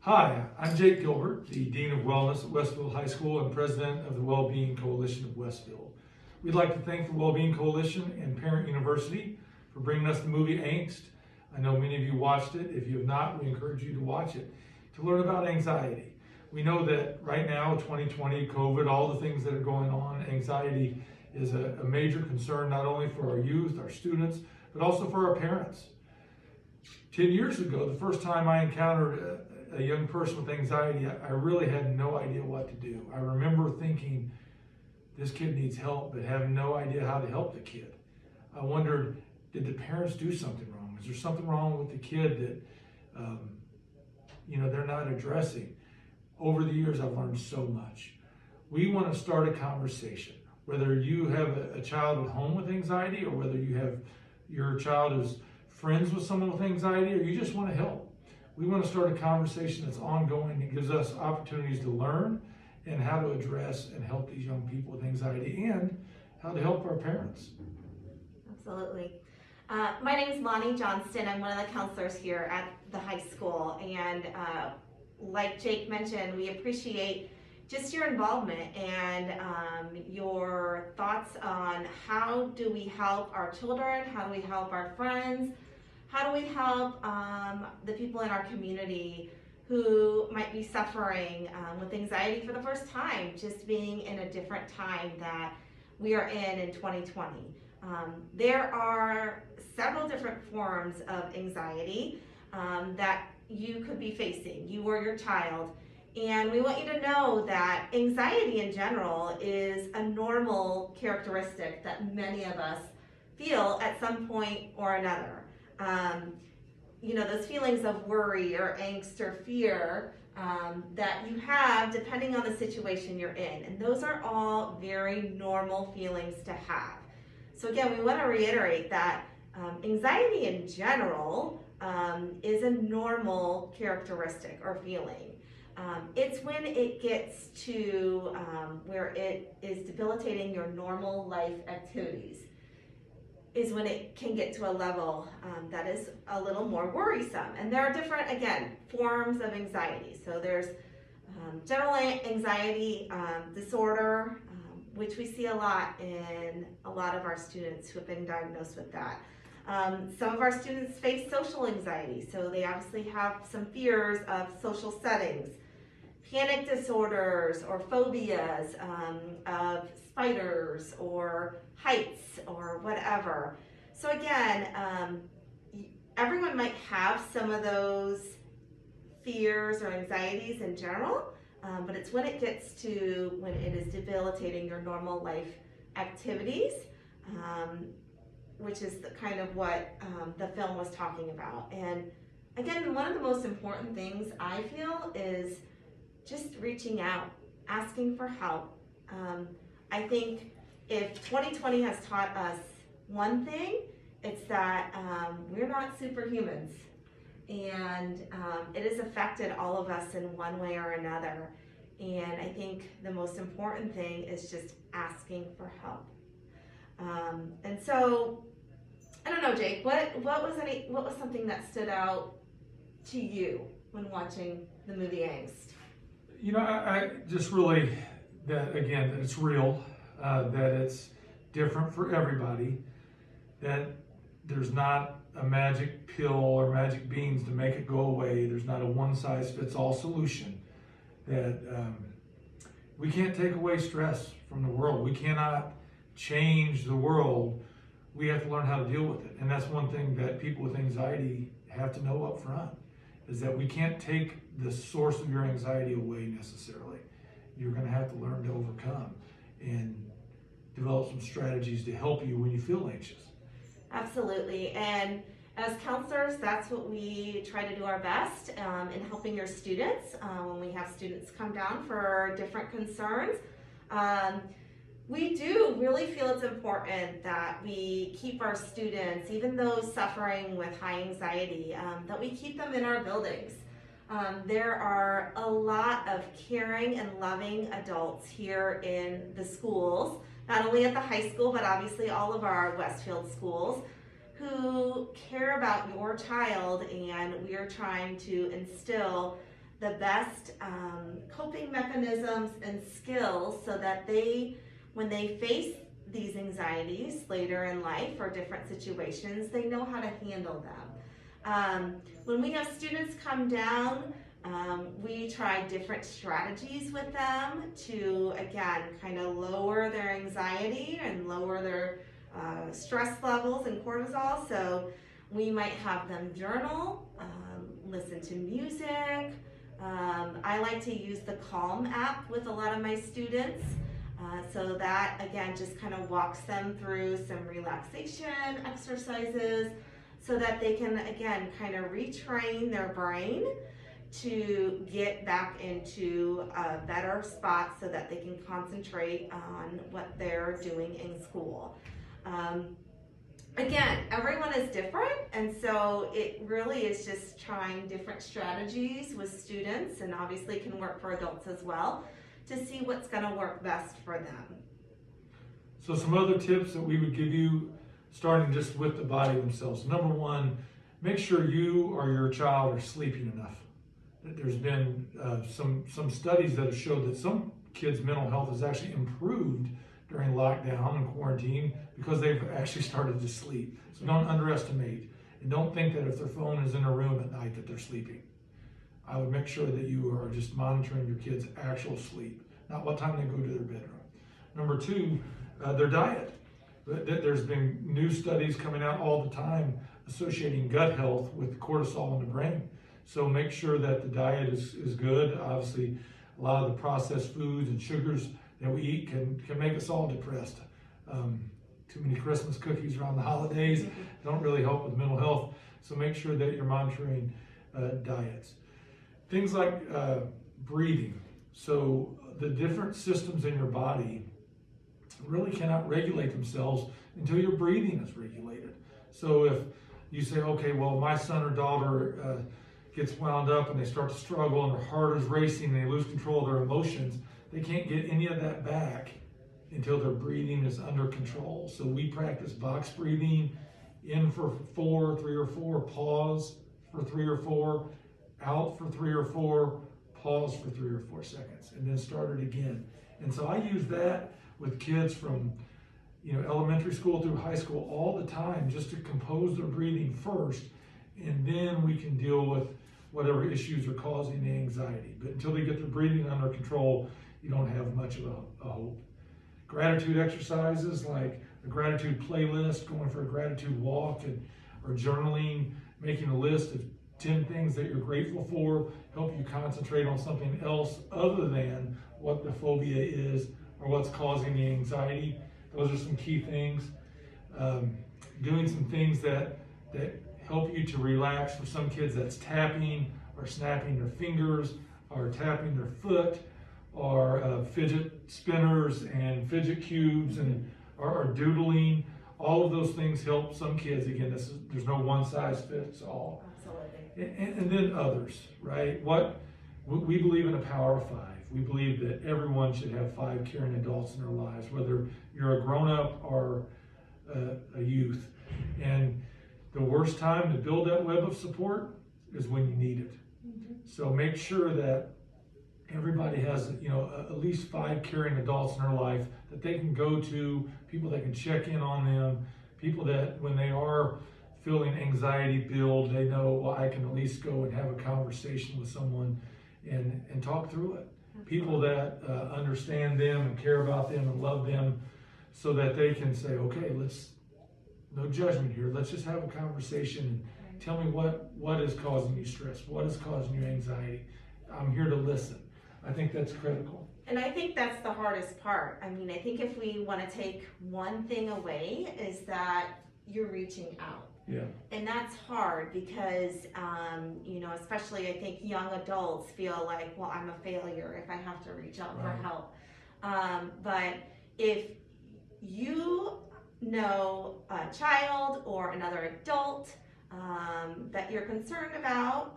Hi, I'm Jake Gilbert, the Dean of Wellness at Westfield High School and President of the Wellbeing Coalition of Westfield. We'd like to thank the Wellbeing Coalition and Parent University for bringing us the movie Angst. I know many of you watched it. If you have not, we encourage you to watch it to learn about anxiety. We know that right now, 2020, COVID, all the things that are going on, anxiety is a major concern not only for our youth, our students, but also for our parents. 10 years ago, the first time I encountered a young person with anxiety, I really had no idea what to do. I remember thinking, this kid needs help, but having no idea how to help the kid. I wondered, did the parents do something wrong? Is there something wrong with the kid that they're not addressing? Over the years, I've learned so much. We want to start a conversation, whether you have a child at home with anxiety or whether you have your child is friends with someone with anxiety or you just want to help. We want to start a conversation that's ongoing that gives us opportunities to learn and how to address and help these young people with anxiety and how to help our parents. Absolutely. My name is Lani Johnston. I'm one of the counselors here at the high school, and like Jake mentioned, we appreciate just your involvement and your thoughts on how do we help our children, how do we help our friends, how do we help the people in our community who might be suffering with anxiety for the first time, just being in a different time that we are in 2020. There are several different forms of anxiety that you could be facing, you or your child. And we want you to know that anxiety in general is a normal characteristic that many of us feel at some point or another. Those feelings of worry or angst or fear that you have depending on the situation you're in. And those are all very normal feelings to have. So again, we want to reiterate that anxiety in general is a normal characteristic or feeling. It's when it gets to where it is debilitating your normal life activities is when it can get to a level that is a little more worrisome. And there are different, again, forms of anxiety. So there's general anxiety disorder, which we see a lot in a lot of our students who have been diagnosed with that. Some of our students face social anxiety, so they obviously have some fears of social settings. Panic disorders or phobias of spiders or heights or whatever. So again, everyone might have some of those fears or anxieties in general, but it's when it gets to when it is debilitating your normal life activities, which is kind of what the film was talking about. And again, one of the most important things I feel is just reaching out, asking for help. I think if 2020 has taught us one thing, it's that we're not superhumans. And it has affected all of us in one way or another. And I think the most important thing is just asking for help. And so, I don't know, Jake, what was something that stood out to you when watching the movie Angst? I just really, that it's real, that it's different for everybody, that there's not a magic pill or magic beans to make it go away. There's not a one-size-fits-all solution. That we can't take away stress from the world. We cannot change the world. We have to learn how to deal with it. And that's one thing that people with anxiety have to know up front, is that we can't take the source of your anxiety away necessarily. You're going to have to learn to overcome and develop some strategies to help you when you feel anxious. Absolutely. And as counselors, that's what we try to do our best in helping your students when we have students come down for different concerns. We do really feel it's important that we keep our students, even those suffering with high anxiety, that we keep them in our buildings. There are a lot of caring and loving adults here in the schools, not only at the high school, but obviously all of our Westfield schools, who care about your child, and we are trying to instill the best coping mechanisms and skills so that when they face these anxieties later in life or different situations, they know how to handle them. When we have students come down, we try different strategies with them to, again, kind of lower their anxiety and lower their stress levels and cortisol. So we might have them journal, listen to music. I like to use the Calm app with a lot of my students. So that, again, just kind of walks them through some relaxation exercises so that they can, again, kind of retrain their brain to get back into a better spot so that they can concentrate on what they're doing in school. Again, everyone is different, and so it really is just trying different strategies with students, and obviously can work for adults as well, to see what's going to work best for them. So some other tips that we would give you, starting just with the body themselves. Number one, make sure you or your child are sleeping enough. There's been some studies that have showed that some kids' mental health has actually improved during lockdown and quarantine because they've actually started to sleep. So don't underestimate, and don't think that if their phone is in a room at night that they're sleeping. I would make sure that you are just monitoring your kids' actual sleep, not what time they go to their bedroom. Number two, their diet. There's been new studies coming out all the time associating gut health with cortisol in the brain. So make sure that the diet is good. Obviously, a lot of the processed foods and sugars that we eat can make us all depressed. Too many Christmas cookies around the holidays don't really help with mental health. So make sure that you're monitoring diets. Things like breathing. So the different systems in your body really cannot regulate themselves until your breathing is regulated. So if you say, okay, well, my son or daughter gets wound up and they start to struggle and their heart is racing and they lose control of their emotions, they can't get any of that back until their breathing is under control. So we practice box breathing, in for 3 or 4, pause for 3 or 4, out for 3 or 4, pause for 3 or 4 seconds, and then start it again. And so I use that with kids from elementary school through high school all the time, just to compose their breathing first, and then we can deal with whatever issues are causing the anxiety. But until they get their breathing under control, you don't have much of a hope. Gratitude exercises like a gratitude playlist, going for a gratitude walk, or journaling, making a list of 10 things that you're grateful for, help you concentrate on something else other than what the phobia is or what's causing the anxiety. Those are some key things. Doing some things that help you to relax. For some kids, that's tapping or snapping their fingers or tapping their foot, or fidget spinners and fidget cubes or doodling. All of those things help some kids. Again, there's no one size fits all. Absolutely. And then others, right? We believe in a power of 5. We believe that everyone should have 5 caring adults in their lives, whether you're a grown-up or a youth. And the worst time to build that web of support is when you need it. Mm-hmm. So make sure that everybody has, at least 5 caring adults in their life that they can go to, people that can check in on them, people that when they are feeling anxiety build, they know, well, I can at least go and have a conversation with someone and talk through it. People that understand them and care about them and love them, so that they can say, okay, no judgment here, let's just have a conversation. Tell me what is causing you stress, what is causing you anxiety. I'm here to listen. I think that's critical. And I think that's the hardest part. I mean, I think if we want to take one thing away, is that you're reaching out. Yeah. And that's hard because, especially I think young adults feel like, well, I'm a failure if I have to reach out for help. But if you know a child or another adult that you're concerned about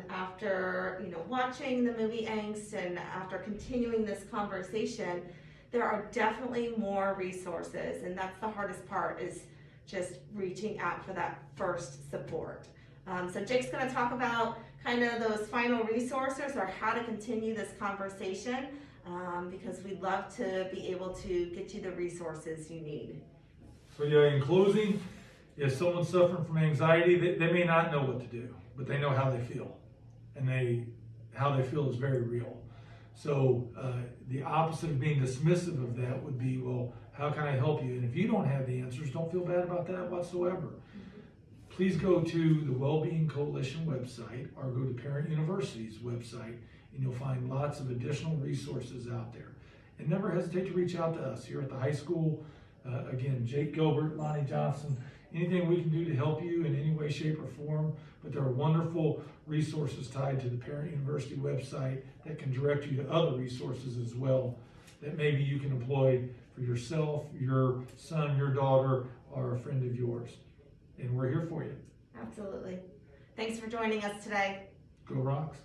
after watching the movie Angst and after continuing this conversation, there are definitely more resources, and that's the hardest part, is just reaching out for that first support. So Jake's going to talk about kind of those final resources or how to continue this conversation, because we'd love to be able to get you the resources you need. So yeah, in closing, if someone's suffering from anxiety, they may not know what to do, but they know how they feel. And how they feel is very real. So the opposite of being dismissive of that would be, well, how can I help you? And if you don't have the answers, don't feel bad about that whatsoever. Please go to the Wellbeing Coalition website or go to Parent University's website, and you'll find lots of additional resources out there. And never hesitate to reach out to us here at the high school. Again, Jake Gilbert, Lani Johnston, anything we can do to help you in any way, shape, or form. But there are wonderful resources tied to the Parent University website that can direct you to other resources as well that maybe you can employ for yourself, your son, your daughter, or a friend of yours. And we're here for you. Absolutely. Thanks for joining us today. Go Rocks.